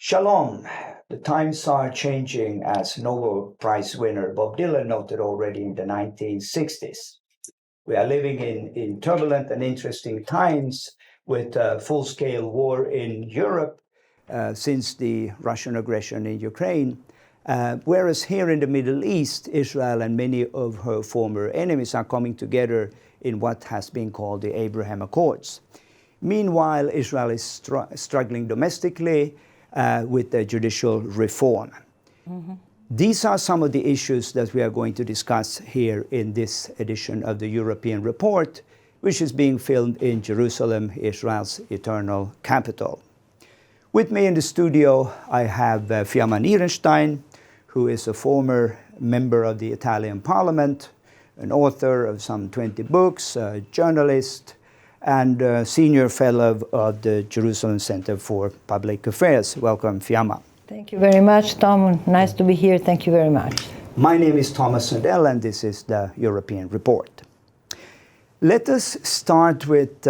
Shalom. The times are changing, as Nobel Prize winner Bob Dylan noted already in the 1960s. We are living in turbulent and interesting times with a full-scale war in Europe since the Russian aggression in Ukraine. Whereas here in the Middle East, Israel and many of her former enemies are coming together in what has been called the Abraham Accords. Meanwhile, Israel is struggling domestically with the judicial reform. Mm-hmm. These are some of the issues that we are going to discuss here in this edition of the European Report, which is being filmed in Jerusalem, Israel's eternal capital. With me in the studio, I have Fiamma Nierenstein, who is a former member of the Italian Parliament, an author of some 20 books, a journalist, and a senior fellow of the Jerusalem Center for Public Affairs. Welcome, Fiamma. Thank you very much, Tom. Nice to be here. Thank you very much. My name is Thomas Sundell, and this is the European Report. Let us start with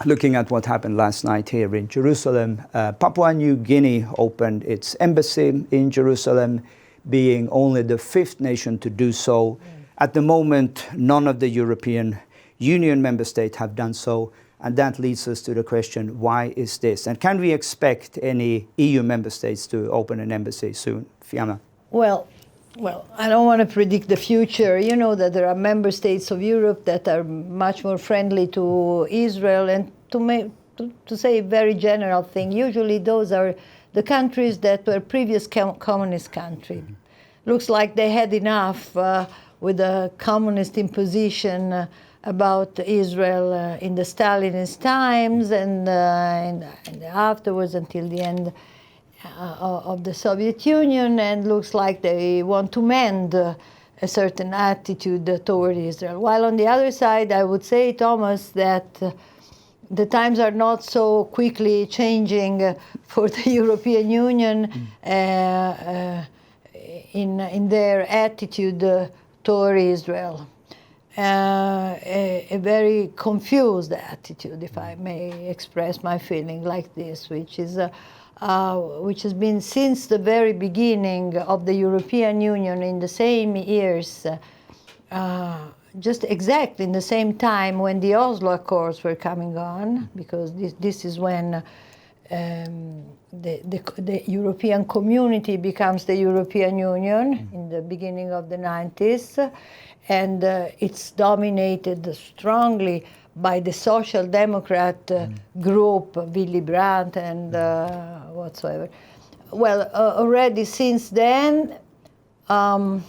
looking at what happened last night here in Jerusalem. Papua New Guinea opened its embassy in Jerusalem, being only the fifth nation to do so. At the moment, none of the European Union member states have done so, and that leads us to the question, why is this? And can we expect any EU member states to open an embassy soon? Fiamma? Well, I don't want to predict the future. You know that there are member states of Europe that are much more friendly to Israel, and to say a very general thing, usually those are the countries that were previous communist countries. Mm-hmm. Looks like they had enough with the communist imposition about Israel in the Stalinist times and afterwards until the end of the Soviet Union, and looks like they want to mend a certain attitude toward Israel. While on the other side, I would say, Thomas, that the times are not so quickly changing for the European Union in their attitude toward Israel. A very confused attitude, if I may express my feeling like this, which has been since the very beginning of the European Union in the same years, just exactly in the same time when the Oslo Accords were coming on, because this is when the European community becomes the European Union in the beginning of the 90s. And it's dominated strongly by the Social Democrat group, Willy Brandt and whatsoever. Well, already since then, the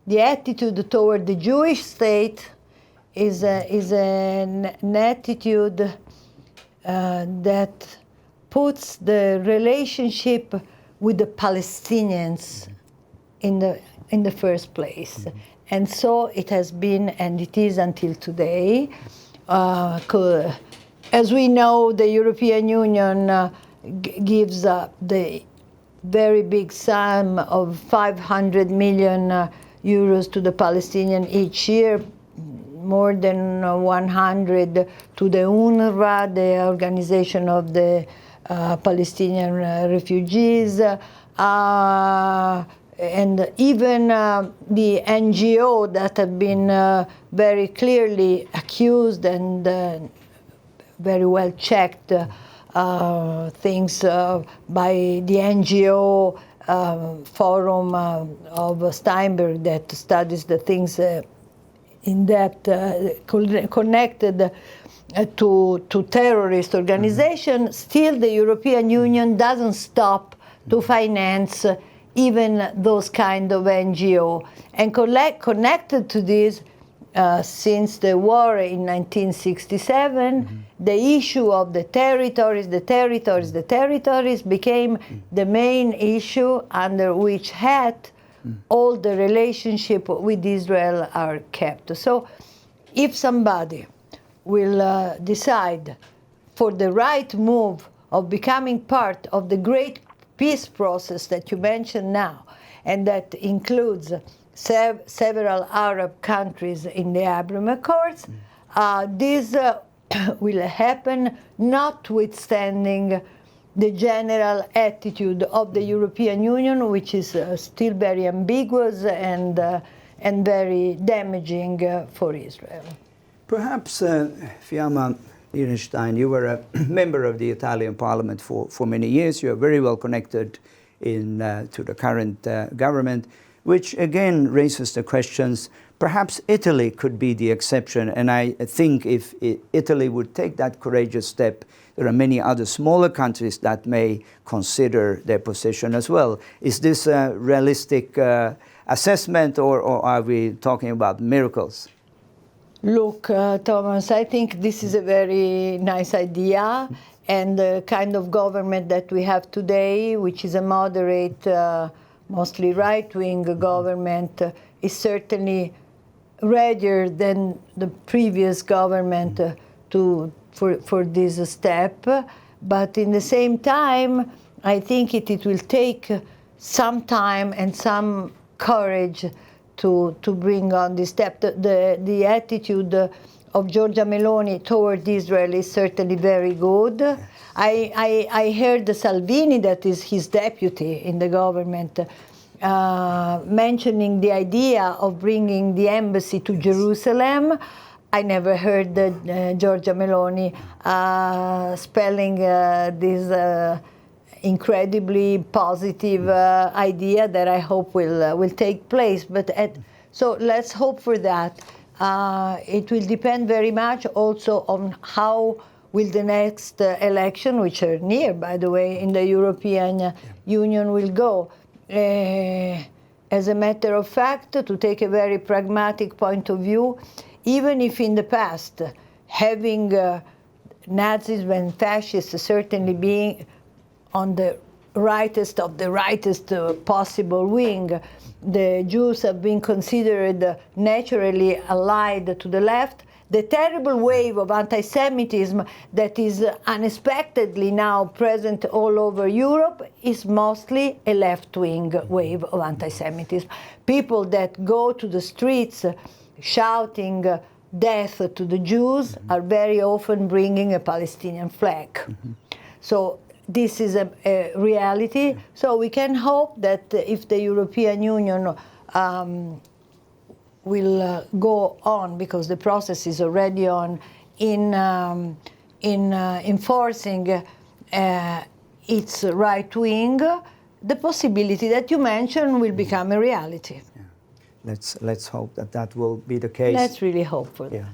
attitude toward the Jewish state is an attitude that puts the relationship with the Palestinians in the first place. And so it has been, and it is until today. As we know, the European Union gives the very big sum of 500 million euros to the Palestinians each year, more than 100 to the UNRWA, the Organization of the Palestinian Refugees, and even the NGO that have been very clearly accused and very well checked things by the NGO forum of Steinberg that studies the things in depth connected to terrorist organizations. Still the European Union doesn't stop to finance even those kind of NGO. And connected to this, since the war in 1967, the issue of the territories became the main issue under which hat all the relationship with Israel are kept. So if somebody will decide for the right move of becoming part of the great peace process that you mentioned now, and that includes several Arab countries in the Abraham Accords, this will happen notwithstanding the general attitude of the European Union, which is still very ambiguous and very damaging for Israel. Perhaps, Fiamma Ehrenstein, you were a member of the Italian Parliament for many years. You are very well connected to the current government, which again raises the questions. Perhaps Italy could be the exception, and I think if Italy would take that courageous step, there are many other smaller countries that may consider their position as well. Is this a realistic assessment, or are we talking about miracles? Look, Thomas, I think this is a very nice idea, and the kind of government that we have today, which is a moderate, mostly right-wing government, is certainly readier than the previous government for this step. But in the same time, I think it will take some time and some courage to bring on this step. The attitude of Giorgia Meloni toward Israel is certainly very good. I heard Salvini, that is his deputy in the government, mentioning the idea of bringing the embassy to Jerusalem. I never heard Giorgia Meloni spelling this incredibly positive idea that I hope will take place. But so let's hope for that. It will depend very much also on how will the next election, which are near, by the way, in the European Union will go. As a matter of fact, to take a very pragmatic point of view, even if in the past having Nazism and fascists certainly being on the rightest of the rightest possible wing, the Jews have been considered naturally allied to the left. The terrible wave of anti-Semitism that is unexpectedly now present all over Europe is mostly a left-wing wave of anti-Semitism. People that go to the streets shouting death to the Jews are very often bringing a Palestinian flag. Mm-hmm. So this is a reality. So we can hope that if the European Union will go on, because the process is already on, in enforcing its right wing, the possibility that you mentioned will become a reality. Yeah. Let's hope that will be the case. Let's really hope for that.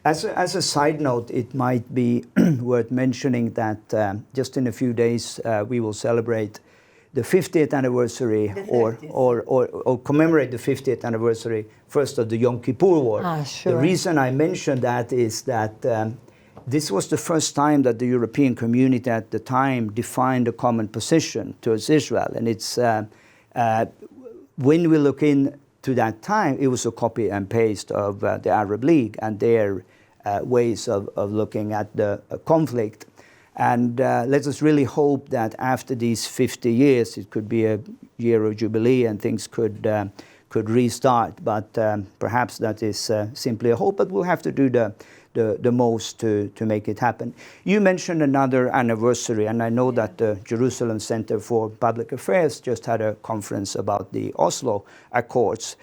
As a side note, it might be worth mentioning that just in a few days we will celebrate the 50th anniversary or commemorate the 50th anniversary first of the Yom Kippur War. Sure. The reason I mention that is that this was the first time that the European community at the time defined a common position towards Israel. And it's when we look into that time, it was a copy and paste of the Arab League and their ways of looking at the conflict. And let us really hope that after these 50 years, it could be a year of jubilee and things could restart. But perhaps that is simply a hope, but we'll have to do the most to make it happen. You mentioned another anniversary, and I know that the Jerusalem Center for Public Affairs just had a conference about the Oslo Accords.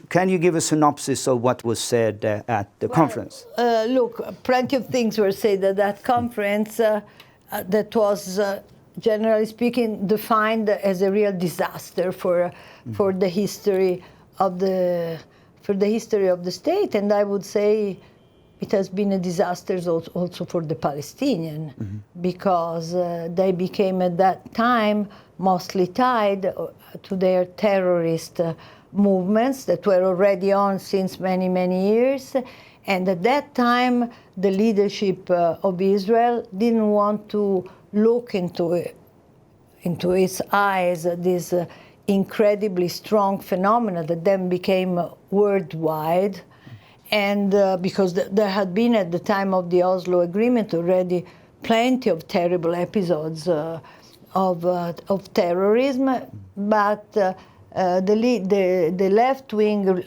Can you give a synopsis of what was said at the conference? Look, plenty of things were said at that conference that was, generally speaking, defined as a real disaster for the history of the state, and I would say it has been a disaster also for the Palestinian, because they became at that time mostly tied to their terrorist movements that were already on since many, many years. And at that time, the leadership of Israel didn't want to look into its eyes this incredibly strong phenomena that then became worldwide. And because there had been at the time of the Oslo Agreement already plenty of terrible episodes of terrorism, but the left-wing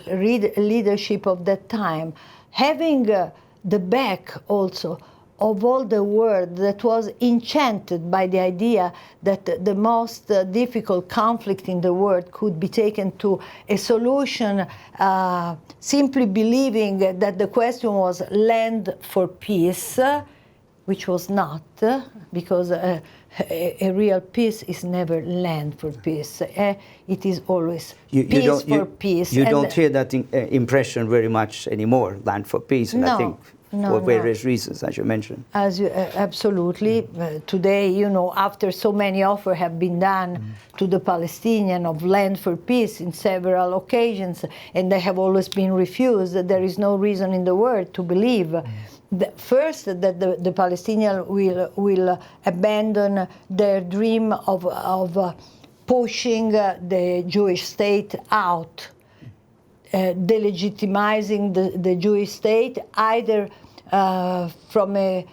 leadership of that time, having the back also of all the world that was enchanted by the idea that the most difficult conflict in the world could be taken to a solution simply believing that the question was land for peace, which was not, because a real peace is never land for peace. It is always peace for peace. You don't hear that impression very much anymore, land for peace, and I think for various reasons, as you mentioned. Absolutely. Today, you know, after so many offers have been done to the Palestinians of land for peace in several occasions, and they have always been refused, there is no reason in the world to believe first that the Palestinians will abandon their dream of pushing the Jewish state out, delegitimizing the Jewish state, either from a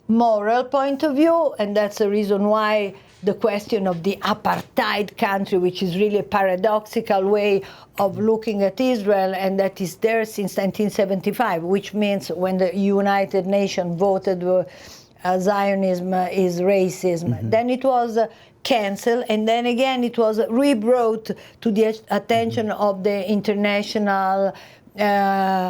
moral point of view, and that's the reason why the question of the apartheid country, which is really a paradoxical way of looking at Israel, and that is there since 1975, which means when the United Nations voted Zionism is racism. Then it was cancelled, and then again it was rebrought to the attention of the international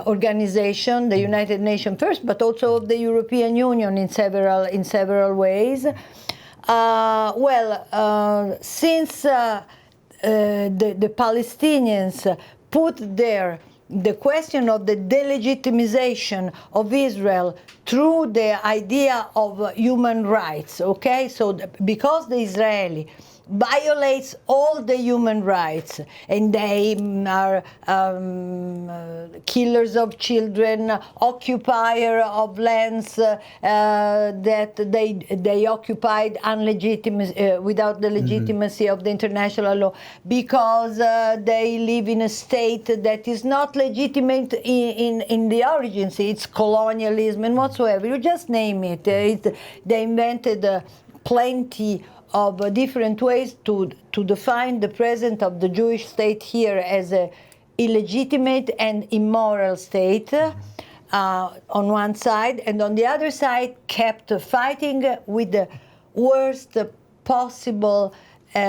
organization, the United Nations first, but also the European Union in several ways. Since the Palestinians put there the question of the delegitimization of Israel through the idea of human rights, okay? So because the Israeli violates all the human rights, and they are killers of children, occupier of lands that they occupied without the legitimacy of the international law, because they live in a state that is not legitimate in the origins. It's colonialism and whatsoever. You just name it. They invented plenty of different ways to define the presence of the Jewish state here as an illegitimate and immoral state on one side, and on the other side kept fighting with the worst possible,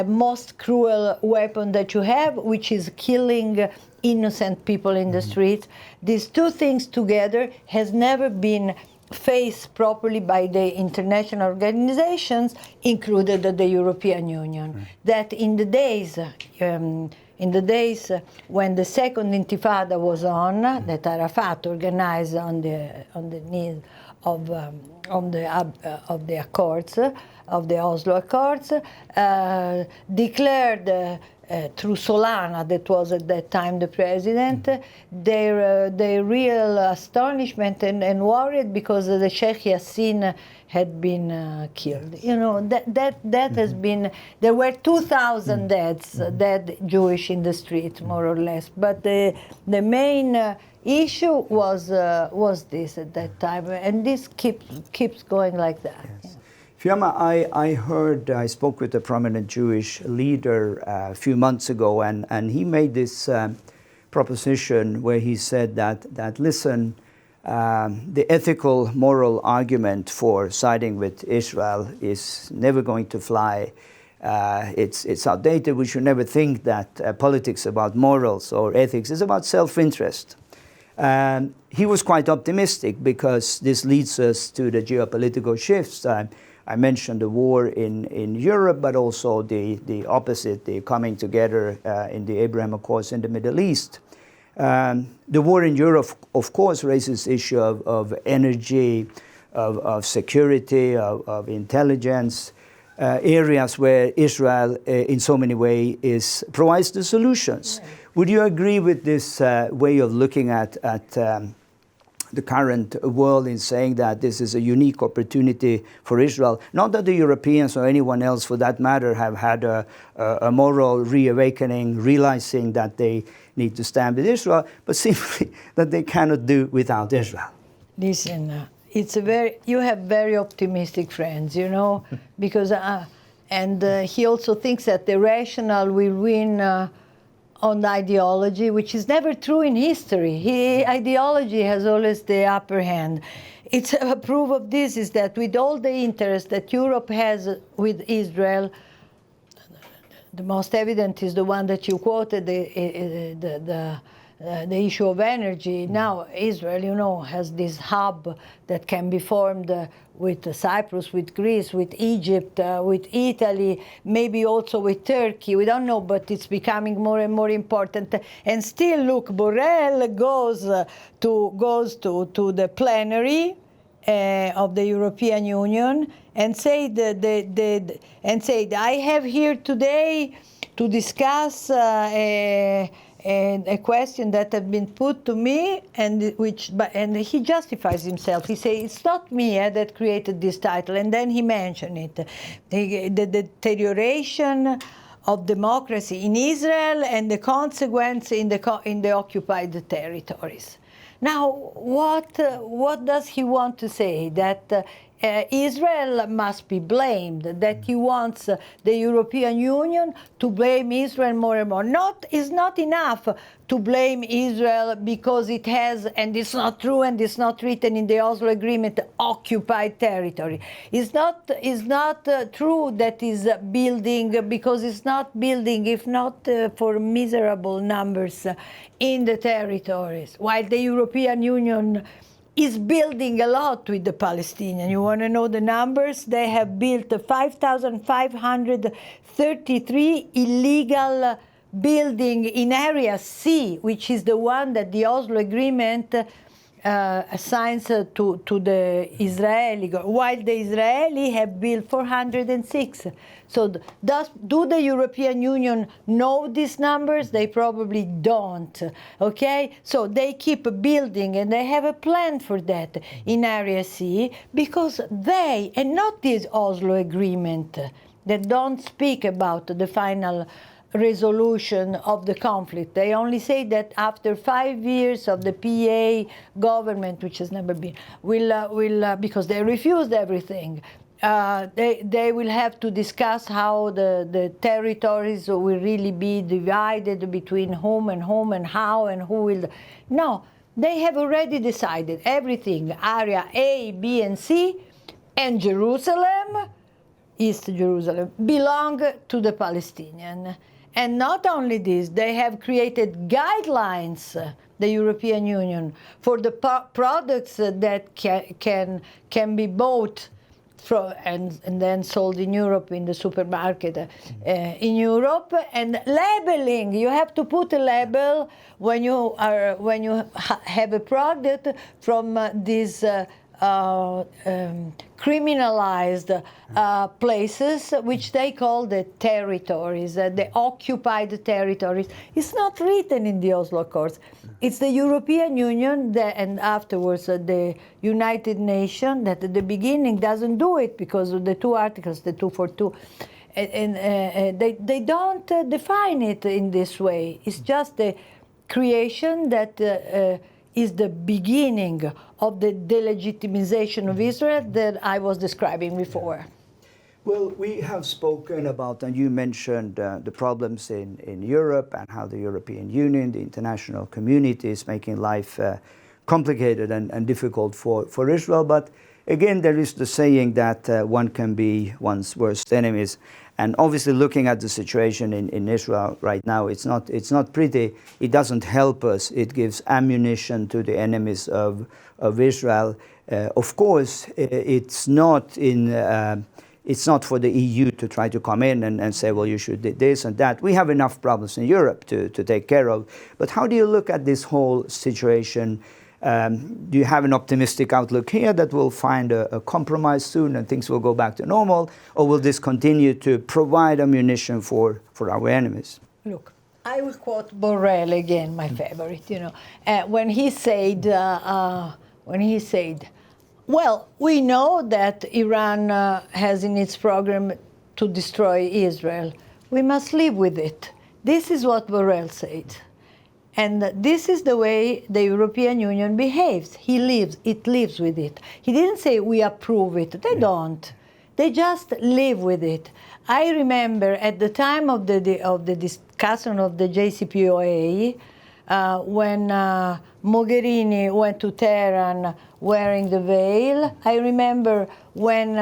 most cruel weapon that you have, which is killing innocent people in the streets. These two things together has never been faced properly by the international organizations, included the European Union. Right. That in the days when the second Intifada was on, that Arafat organized on the need of the Accords, of the Oslo Accords, declared through Solana, that was at that time the president, their real astonishment and worried because the Sheikh Yassin had been killed. You know, that has been, there were 2,000 dead Jewish in the street, more or less. But the main issue was this at that time, and this keeps going like that. Yes. Fiamma, I spoke with a prominent Jewish leader a few months ago, and he made this proposition where he said that listen, the ethical, moral argument for siding with Israel is never going to fly. It's outdated. We should never think that politics about morals or ethics is about self-interest. He was quite optimistic because this leads us to the geopolitical shifts. I mentioned the war in Europe, but also the opposite, the coming together in the Abraham Accords in the Middle East. The war in Europe, of course, raises the issue of energy, of security, of intelligence, areas where Israel, in so many ways, provides the solutions. Right. Would you agree with this way of looking at the current world in saying that this is a unique opportunity for Israel? Not that the Europeans or anyone else for that matter have had a moral reawakening, realizing that they need to stand with Israel, but simply that they cannot do without Israel. Listen, you have very optimistic friends, you know, because, and he also thinks that the rational will win on the ideology, which is never true in history. Ideology has always the upper hand. it's a proof of this is that with all the interest that Europe has with Israel, the most evident is the one that you quoted, the issue of energy. Now Israel, you know, has this hub that can be formed with Cyprus, with Greece, with Egypt, with Italy, maybe also with Turkey. We don't know, but it's becoming more and more important. And still, look, Borrell goes to the plenary of the European Union and said, I have here today to discuss a question that had been put to me, and he justifies himself. He says, it's not me that created this title, and then he mentioned it. The deterioration of democracy in Israel and the consequence in the occupied territories. Now, what does he want to say? That Israel must be blamed, that he wants the European Union to blame Israel more and more. It's not enough to blame Israel because it has, and it's not true and it's not written in the Oslo Agreement, occupied territory. It's not true that is building, because it's not building, if not for miserable numbers in the territories, while the European Union is building a lot with the Palestinians. You want to know the numbers? They have built 5,533 illegal building in Area C, which is the one that the Oslo Agreement assigns to the Israeli, while the Israeli have built 406. So do the European Union know these numbers? They probably don't, okay? So they keep building, and they have a plan for that in Area C, because they, and not this Oslo Agreement, that don't speak about the final resolution of the conflict. They only say that after 5 years of the PA government, which has never been, will because they refused everything, they will have to discuss how the territories will really be divided between whom and how and who will. No, they have already decided everything. Area A, B, and C, and Jerusalem, East Jerusalem, belong to the Palestinians. And not only this, they have created guidelines, the European Union, for the products that can be bought and then sold in Europe in the supermarket in Europe, and labeling. You have to put a label when you have a product from these criminalized places, which they call the territories, the occupied territories. It's not written in the Oslo Accords. It's the European Union and afterwards the United Nations that at the beginning doesn't do it because of the two articles, the 242. And they don't define it in this way. It's just a creation that is the beginning of the delegitimization of Israel that I was describing before. Well, we have spoken about, and you mentioned the problems in Europe and how the European Union, the international community, is making life complicated and difficult for Israel. But again, there is the saying that one can be one's worst enemies. And obviously, looking at the situation in Israel right now, it's not pretty. It doesn't help us. It gives ammunition to the enemies of Israel. Of course, it's not for the EU to try to come in and say, well, you should do this and that. We have enough problems in Europe to take care of. But how do you look at this whole situation? Do you have an optimistic outlook here that we'll find a compromise soon and things will go back to normal? Or will this continue to provide ammunition for our enemies? Look, I will quote Borrell again, my favorite, when he said, well, we know that Iran has in its program to destroy Israel. We must live with it. This is what Borrell said. And this is the way the European Union behaves. It lives with it. He didn't say we approve it. They don't. They just live with it. I remember at the time of the discussion of the JCPOA, when Mogherini went to Tehran wearing the veil. I remember when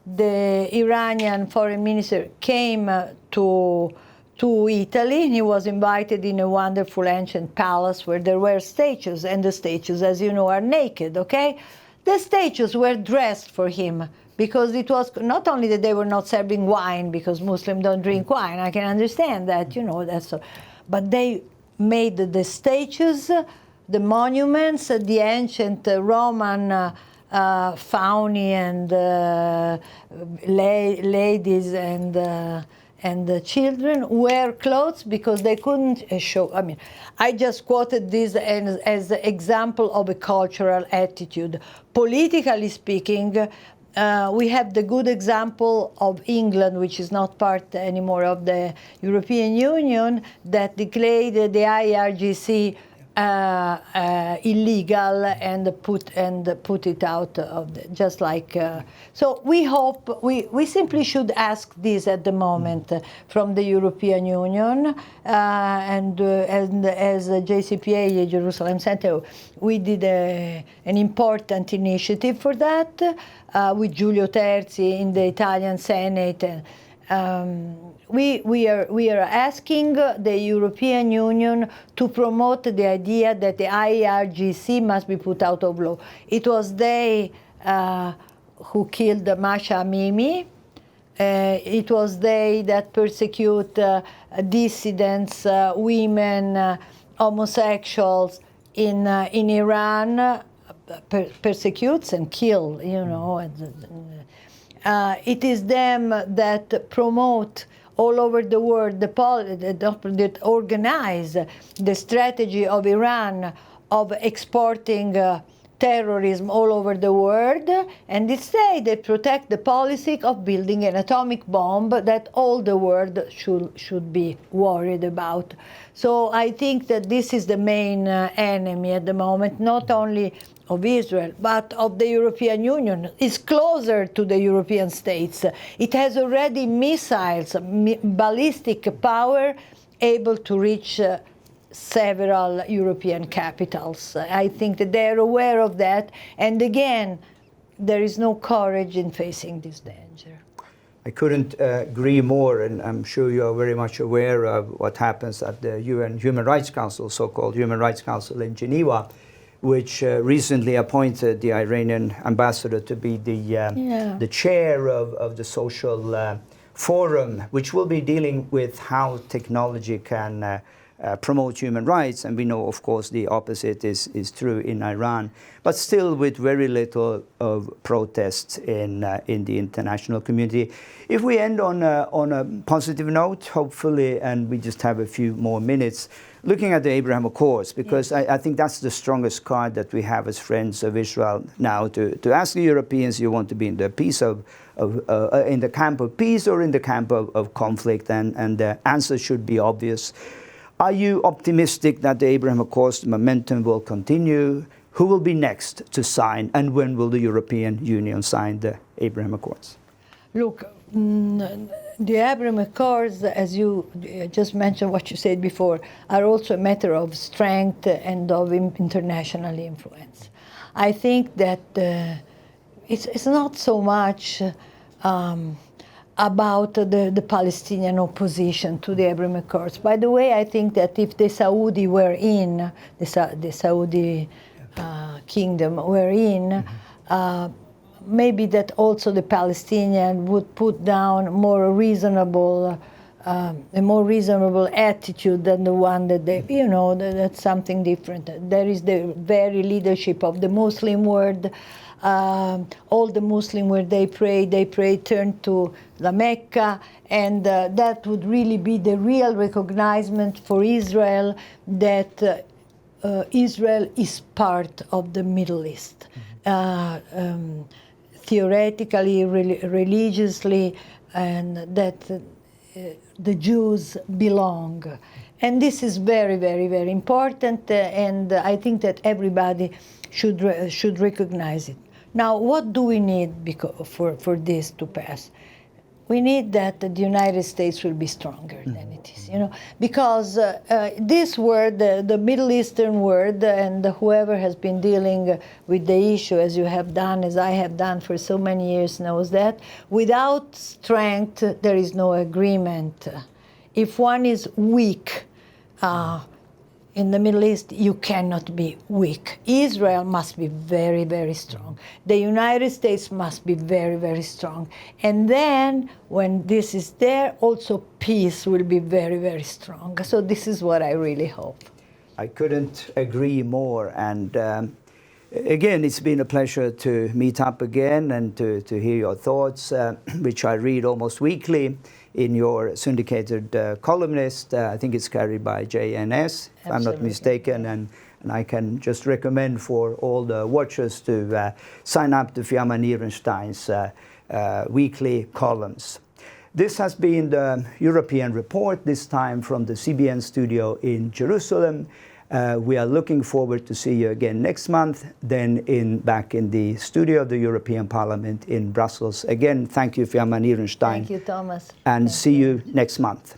the Iranian foreign minister came to Italy. He was invited in a wonderful ancient palace where there were statues, and the statues, as you know, are naked, okay? The statues were dressed for him because it was not only that they were not serving wine, because Muslims don't drink wine, I can understand that, you know, that's so, but they made the statues, the monuments, the ancient Roman fauni and ladies and the children wear clothes because they couldn't show. I mean, I just quoted this as an example of a cultural attitude. Politically speaking, we have the good example of England, which is not part anymore of the European Union, that declared the IRGC illegal and put it out of just like. So we hope we simply should ask this at the moment from the European Union and as JCPA Jerusalem Center, we did an important initiative for that with Giulio Terzi in the Italian Senate. We are asking the European Union to promote the idea that the IRGC must be put out of law. It was they who killed Masha Amini. It was they that persecute dissidents, women, homosexuals in Iran, persecutes and kill, you know. It is them that promote all over the world, that organize the strategy of Iran of exporting terrorism all over the world, and instead they protect the policy of building an atomic bomb that all the world should be worried about. So I think that this is the main enemy at the moment, not only of Israel, but of the European Union. It's closer to the European states. It has already missiles, ballistic power, able to reach several European capitals. I think that they're aware of that. And again, there is no courage in facing this danger. I couldn't agree more, and I'm sure you are very much aware of what happens at the UN Human Rights Council, so-called Human Rights Council in Geneva, which recently appointed the Iranian ambassador to be the chair of the social forum, which will be dealing with how technology can promote human rights. And we know, of course, the opposite is true in Iran, but still with very little of protests in the international community. If we end on a positive note, hopefully, and we just have a few more minutes, looking at the Abraham Accords, because I think that's the strongest card that we have as friends of Israel now, to ask the Europeans, you want to be in the in the camp of peace or in the camp of conflict, and the answer should be obvious. Are you optimistic that the Abraham Accords momentum will continue? Who will be next to sign, and when will the European Union sign the Abraham Accords? Look, the Abraham Accords, as you just mentioned what you said before, are also a matter of strength and of international influence. I think that it's not so much about the Palestinian opposition to the Abraham Accords. By the way, I think that if the Saudi were in, the Saudi kingdom were in, maybe that also the Palestinian would put down a more reasonable attitude than the one that they, you know, that's something different. There is the very leadership of the Muslim world. All the Muslim where they pray turn to the Mecca, and that would really be the real recognition for Israel that Israel is part of the Middle East. Theoretically, religiously, and that the Jews belong. And this is very, very, very important, and I think that everybody should recognize it. Now, what do we need for this to pass? we need that the United States will be stronger than it is, you know, because this word, the Middle Eastern word, and whoever has been dealing with the issue as you have done, as I have done for so many years, knows that without strength there is no agreement. If one is weak, in the Middle East, you cannot be weak. Israel must be very, very strong. The United States must be very, very strong. And then, when this is there, also peace will be very, very strong. So this is what I really hope. I couldn't agree more. And again, it's been a pleasure to meet up again and to hear your thoughts, which I read almost weekly in your syndicated columnist. I think it's carried by JNS, if I'm not mistaken. And I can just recommend for all the watchers to sign up to Fiamma Nierenstein's weekly columns. This has been the European Report, this time from the CBN studio in Jerusalem. We are looking forward to see you again next month, then back in the studio of the European Parliament in Brussels. Again, thank you, Fiamma Nierenstein. Thank you, Thomas. And see you next month.